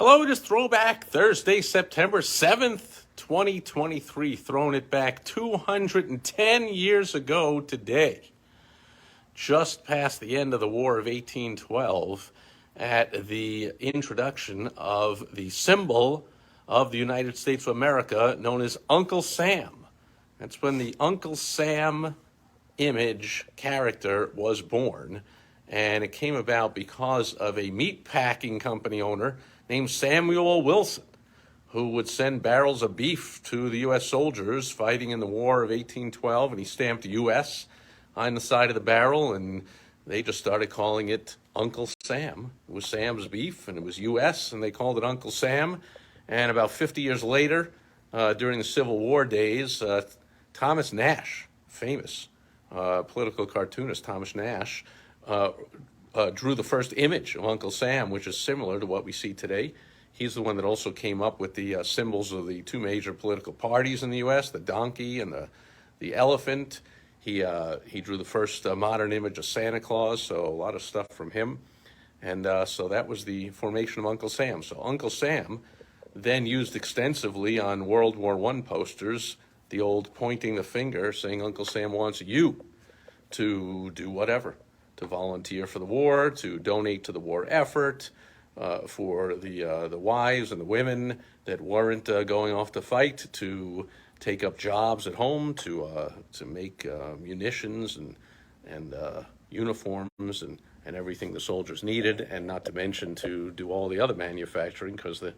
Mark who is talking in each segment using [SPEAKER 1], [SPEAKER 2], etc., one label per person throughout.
[SPEAKER 1] Hello, it is Throwback Thursday, September 7th, 2023. Throwing it back 210 years ago today, just past the end of the War of 1812, at the introduction of the symbol of the United States of America known as Uncle Sam. That's when the Uncle Sam image character was born. And it came about because of a meat packing company owner named Samuel Wilson, who would send barrels of beef to the U.S. soldiers fighting in the War of 1812, and he stamped U.S. on the side of the barrel, and they just started calling it Uncle Sam. It was Sam's beef, and it was U.S., and they called it Uncle Sam. And about 50 years later, during the Civil War days, Thomas Nash, famous political cartoonist Thomas Nash, drew the first image of Uncle Sam, which is similar to what we see today. He's the one that also came up with the symbols of the two major political parties in the U.S., the donkey and the elephant. He drew the first modern image of Santa Claus, so a lot of stuff from him. And so that was the formation of Uncle Sam. So Uncle Sam, then used extensively on World War I posters, the old pointing the finger, saying Uncle Sam wants you to do whatever. To volunteer for the war, to donate to the war effort, for the wives and the women that weren't going off to fight, to take up jobs at home, to make munitions and uniforms and everything the soldiers needed, and not to mention to do all the other manufacturing because the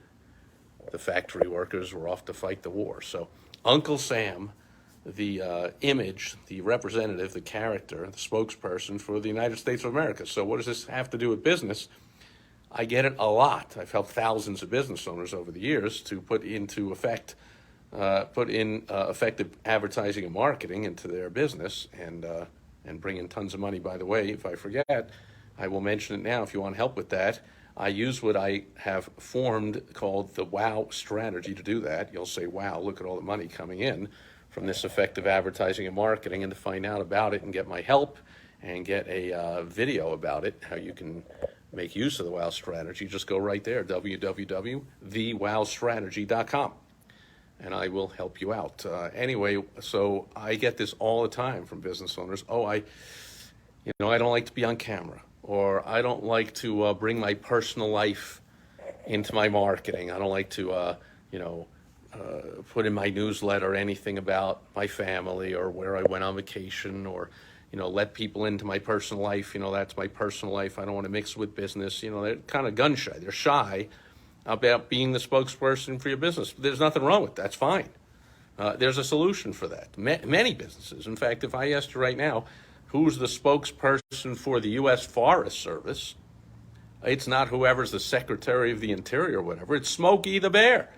[SPEAKER 1] factory workers were off to fight the war. So Uncle Sam, the image, the representative, the character, the spokesperson for the United States of America. So what does this have to do with business? I get it a lot. I've helped thousands of business owners over the years to put in effective advertising and marketing into their business and bring in tons of money. By the way, if I forget, I will mention it now if you want help with that. I use what I have formed called the WOW strategy to do that. You'll say, wow, look at all the money coming in from this effective advertising and marketing. And to find out about it and get my help and get a video about it, how you can make use of the WOW strategy, just go right there, www.thewowstrategy.com, and I will help you out. Anyway, so I get this all the time from business owners. I don't like to be on camera, or I don't like to bring my personal life into my marketing. I don't like to, put in my newsletter anything about my family or where I went on vacation, or, let people into my personal life. That's my personal life. I don't want to mix with business. They're kind of gun shy. They're shy about being the spokesperson for your business. There's nothing wrong with that. That's fine. There's a solution for that. Many businesses. In fact, if I asked you right now, who's the spokesperson for the U.S. Forest Service, it's not whoever's the Secretary of the Interior or whatever. It's Smokey the Bear.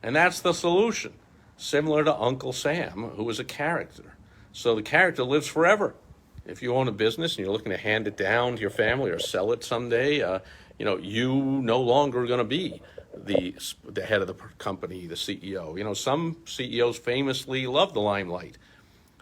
[SPEAKER 1] And that's the solution, similar to Uncle Sam, who was a character. So the character lives forever. If you own a business and you're looking to hand it down to your family or sell it someday, you no longer are going to be the head of the company, the CEO. Some CEOs famously love the limelight.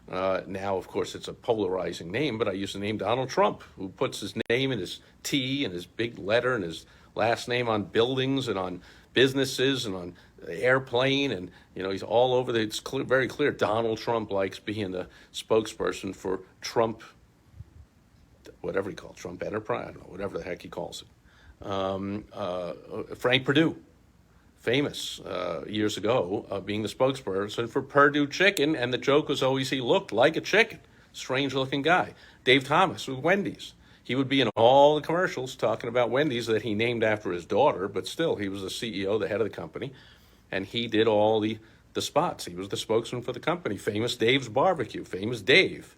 [SPEAKER 1] Now, of course, it's a polarizing name, but I use the name Donald Trump, who puts his name and his T and his big letter and his last name on buildings and on businesses and on the airplane, and he's all over. It's very clear Donald Trump likes being the spokesperson for Trump, whatever he calls Trump Enterprise, I don't know, whatever the heck he calls it. Frank Perdue, famous years ago, being the spokesperson for Perdue Chicken, and the joke was always he looked like a chicken, strange-looking guy. Dave Thomas with Wendy's. He would be in all the commercials talking about Wendy's that he named after his daughter, but still, he was the CEO, the head of the company, and he did all the spots. He was the spokesman for the company. Famous Dave's Barbecue, famous Dave.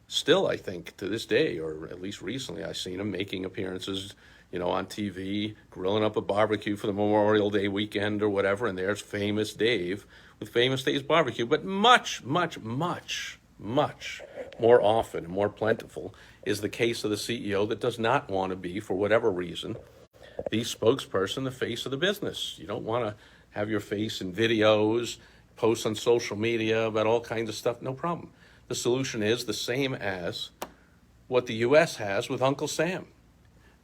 [SPEAKER 1] Still, I think, to this day, or at least recently, I've seen him making appearances, on TV, grilling up a barbecue for the Memorial Day weekend or whatever, and there's famous Dave with famous Dave's Barbecue. But much, much, much, much more often and more plentiful is the case of the CEO that does not want to be, for whatever reason, the spokesperson, the face of the business. You don't want to have your face in videos, posts on social media about all kinds of stuff. No problem. The solution is the same as what the U.S. has with Uncle Sam.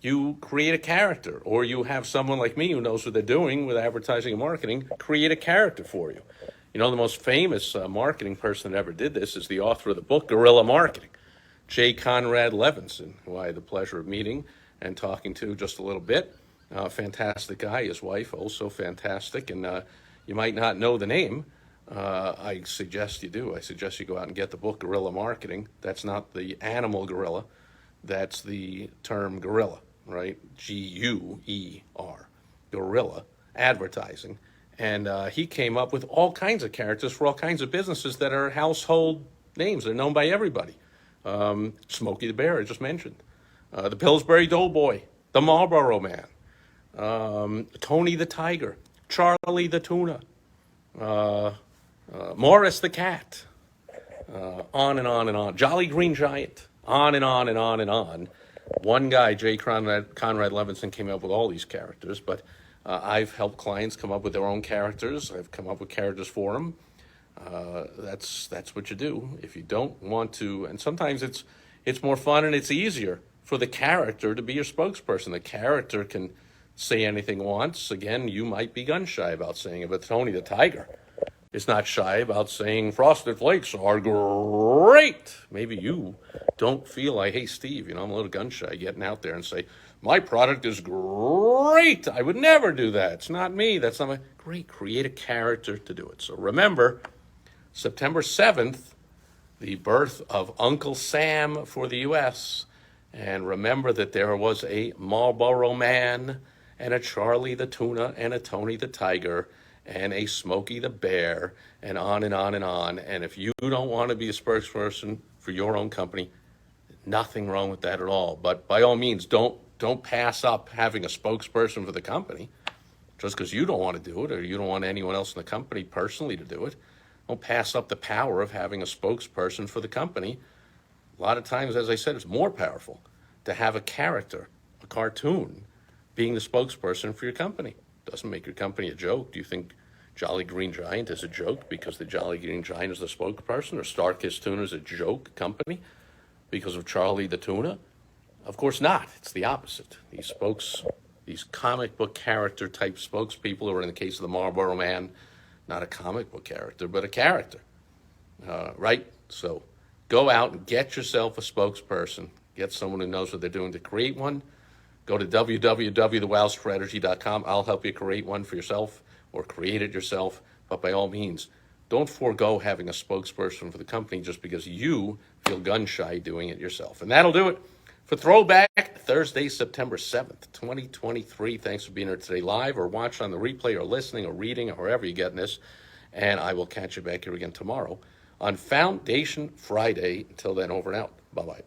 [SPEAKER 1] you create a character, or you have someone like me who knows what they're doing with advertising and marketing create a character for you. You know, the most famous marketing person that ever did this is the author of the book Guerilla Marketing, Conrad Levinson, who I had the pleasure of meeting and talking to just a little bit. Fantastic guy. His wife, also fantastic. And you might not know the name. I suggest you do. I suggest you go out and get the book Guerilla Marketing. That's not the animal gorilla. That's the term guerrilla, right? Guer, guerrilla, advertising. And he came up with all kinds of characters for all kinds of businesses that are household names. They're known by everybody. Smokey the Bear, I just mentioned. The Pillsbury Doughboy, the Marlboro Man, Tony the Tiger, Charlie the Tuna, Morris the Cat, on and on and on. Jolly Green Giant, on and on and on and on. One guy, Conrad Levinson, came up with all these characters, but I've helped clients come up with their own characters. I've come up with characters for them. That's what you do. If you don't want to, and sometimes it's more fun and it's easier for the character to be your spokesperson. The character can say anything once. Again, you might be gun shy about saying it, but Tony the Tiger is not shy about saying Frosted Flakes are great. Maybe you don't feel like, hey, Steve, I'm a little gun shy getting out there and say, my product is great. I would never do that. It's not me. That's not my... Great. Create a character to do it. So remember, September 7th, the birth of Uncle Sam for the U.S., and remember that there was a Marlboro Man and a Charlie the Tuna and a Tony the Tiger and a Smokey the Bear and on and on and on. And if you don't want to be a spokesperson for your own company, nothing wrong with that at all. But by all means, don't pass up having a spokesperson for the company just because you don't want to do it or you don't want anyone else in the company personally to do it. Don't pass up the power of having a spokesperson for the company. A lot of times, as I said, it's more powerful to have a character, a cartoon, being the spokesperson for your company. Doesn't make your company a joke. Do you think Jolly Green Giant is a joke because the Jolly Green Giant is the spokesperson, or Starkist Tuna is a joke company because of Charlie the Tuna? Of course not. It's the opposite. These comic book character type spokespeople, or in the case of the Marlboro Man, not a comic book character, but a character, right? So go out and get yourself a spokesperson. Get someone who knows what they're doing to create one. Go to www.thewowstrategy.com. I'll help you create one for yourself or create it yourself. But by all means, don't forego having a spokesperson for the company just because you feel gun shy doing it yourself. And that'll do it for Throwback Thursday, September 7th, 2023. Thanks for being here today live or watch on the replay or listening or reading or wherever you're getting this. And I will catch you back here again tomorrow on Foundation Friday. Until then, over and out. Bye-bye.